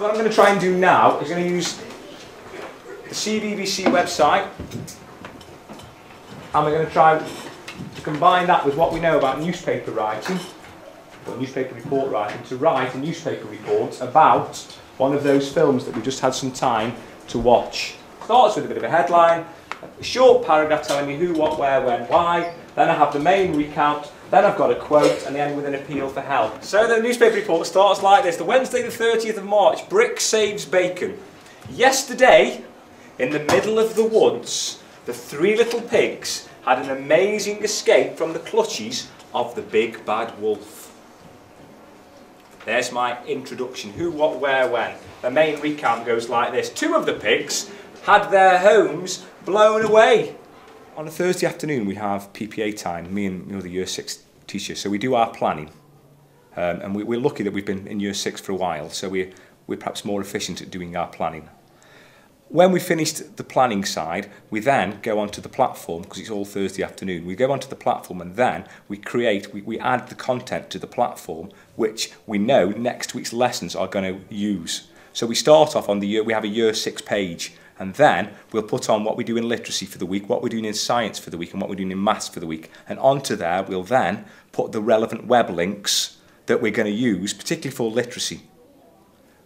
What I'm going to try and do now is going to use the CBBC website, and we're going to try to combine that with what we know about newspaper writing, or newspaper report writing, to write a newspaper report about one of those films that we just had some time to watch. Starts with a bit of a headline, a short paragraph telling me who, what, where, when, why. Then I have the main recount. Then I've got a quote, and then with an appeal for help. So the newspaper report starts like this. The Wednesday the 30th of March, brick saves bacon. Yesterday, in the middle of the woods, the three little pigs had an amazing escape from the clutches of the big bad wolf. There's my introduction. Who, what, where, when. The main recount goes like this. Two of the pigs had their homes blown away. On a Thursday afternoon we have PPA time, me and the Year 6 teacher, so we do our planning. And we're lucky that we've been in Year 6 for a while, so we're perhaps more efficient at doing our planning. When we finished the planning side, we then go onto the platform, because it's all Thursday afternoon. We go onto the platform and then we add the content to the platform, which we know next week's lessons are going to use. So we start off on we have a Year 6 page, and then we'll put on what we do in literacy for the week, what we're doing in science for the week, and what we're doing in maths for the week. And onto there, we'll then put the relevant web links that we're going to use, particularly for literacy.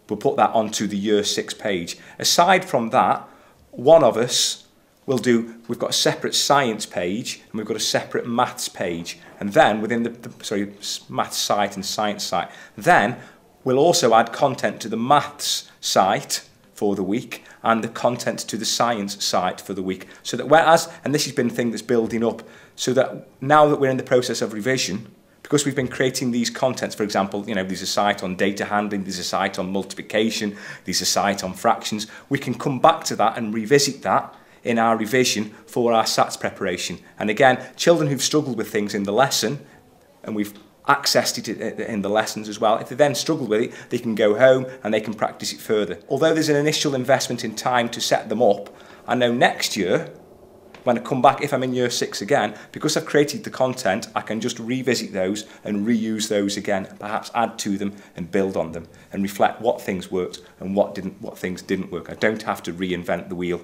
We'll put that onto the Year 6 page. Aside from that, one of us will we've got a separate science page and we've got a separate maths page. And then within the maths site and science site, then we'll also add content to the maths site for the week and the content to the science site for the week. So that and this has been a thing that's building up, so that now that we're in the process of revision, because we've been creating these contents, for example, there's a site on data handling, there's a site on multiplication, there's a site on fractions, we can come back to that and revisit that in our revision for our SATs preparation. And again, children who've struggled with things in the lesson, and we've accessed it in the lessons as well, if they then struggle with it, they can go home and they can practice it further. Although there's an initial investment in time to set them up, I know next year, when I come back, if I'm in Year 6 again, because I've created the content, I can just revisit those and reuse those again, perhaps add to them and build on them and reflect what things worked and what things didn't work. I don't have to reinvent the wheel.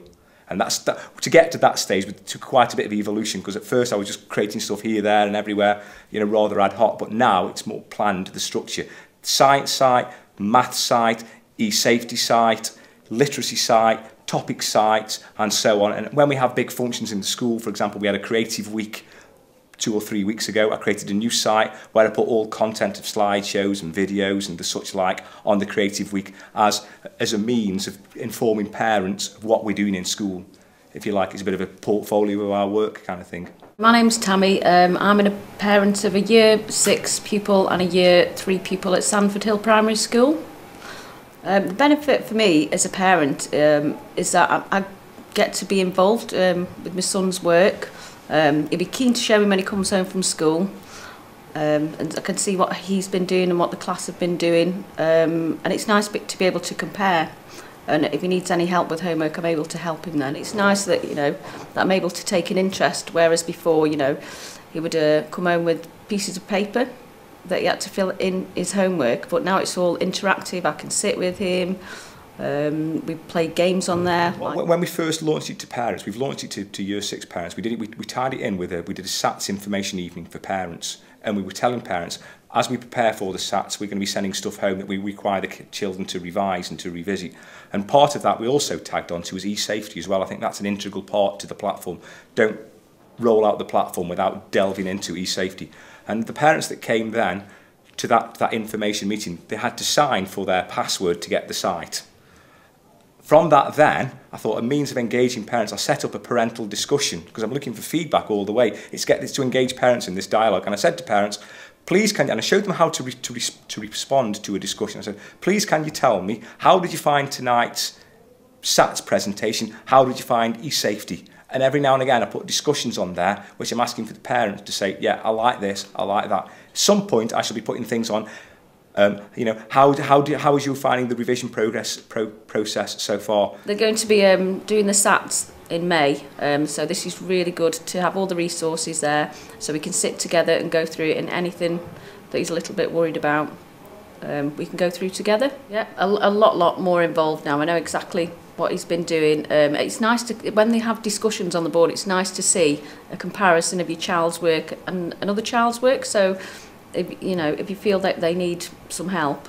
And to get to that stage, it took quite a bit of evolution, because at first I was just creating stuff here, there and everywhere, rather ad hoc, but now it's more planned, the structure. Science site, maths site, e-safety site, literacy site, topic sites, and so on. And when we have big functions in the school, for example, we had a creative week 2 or 3 weeks ago. I created a new site where I put all content of slideshows and videos and the such like on the creative week as a means of informing parents of what we're doing in school. If you like, it's a bit of a portfolio of our work kind of thing. My name's Tammy. I'm a parent of a Year 6 pupil and a Year 3 pupil at Sandford Hill Primary School. The benefit for me as a parent is that I get to be involved with my son's work. He'll be keen to show him when he comes home from school, and I can see what he's been doing and what the class have been doing, and it's nice to be able to compare. And if he needs any help with homework, I'm able to help him then. It's nice that that I'm able to take an interest, whereas before he would come home with pieces of paper that he had to fill in his homework, but now it's all interactive. I can sit with him, we play games on there. When we first launched it to parents, we've launched it to Year 6 parents, we tied it in with we did a SATs information evening for parents, and we were telling parents, as we prepare for the SATs, we're going to be sending stuff home that we require the children to revise and to revisit. And part of that we also tagged onto was e-safety as well. I think that's an integral part to the platform. Don't roll out the platform without delving into e-safety. And the parents that came then to that information meeting, they had to sign for their password to get the site. From that then, I thought a means of engaging parents, I set up a parental discussion, because I'm looking for feedback all the way. It's to engage parents in this dialogue. And I said to parents, please and I showed them how to respond to a discussion. I said, please can you tell me, how did you find tonight's SATs presentation? How did you find e-safety? And every now and again I put discussions on there, which I'm asking for the parents to say, yeah, I like this, I like that. At some point I shall be putting things on, how is you finding the revision process so far? They're going to be doing the SATs in May, so this is really good to have all the resources there, so we can sit together and go through it, and anything that he's a little bit worried about, we can go through together. Yeah, a lot more involved now. I know exactly what he's been doing. It's nice to, when they have discussions on the board, it's nice to see a comparison of your child's work and another child's work. So, if you feel that they need some help,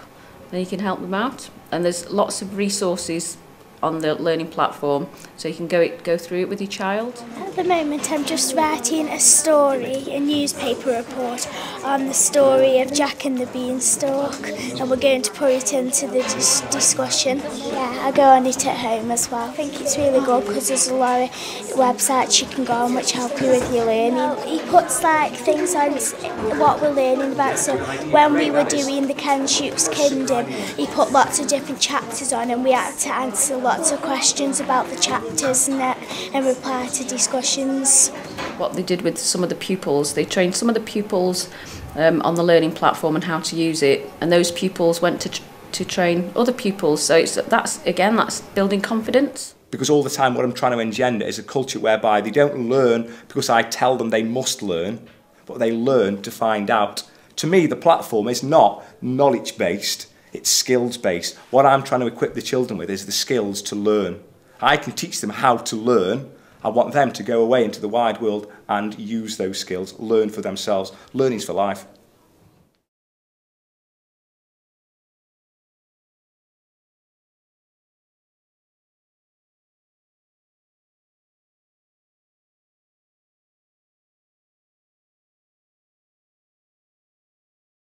then you can help them out. And there's lots of resources on the learning platform, so you can go through it with your child. At the moment I'm just writing a newspaper report on the story of Jack and the Beanstalk, and we're going to put it into the discussion. Yeah, I go on it at home as well. I think it's really good because there's a lot of websites you can go on which help you with your learning. He puts like things on what we're learning about, so when we were doing the Ken Shook's Kingdom, he put lots of different chapters on and we had to answer lots of questions about the chapters and reply to discussions. What they did with some of the pupils, they trained some of the pupils on the learning platform and how to use it, and those pupils went to train other pupils. So that's building confidence. Because all the time what I'm trying to engender is a culture whereby they don't learn because I tell them they must learn, but they learn to find out. To me, the platform is not knowledge-based, it's skills-based. What I'm trying to equip the children with is the skills to learn. I can teach them how to learn. I want them to go away into the wide world and use those skills, learn for themselves. Learning's for life.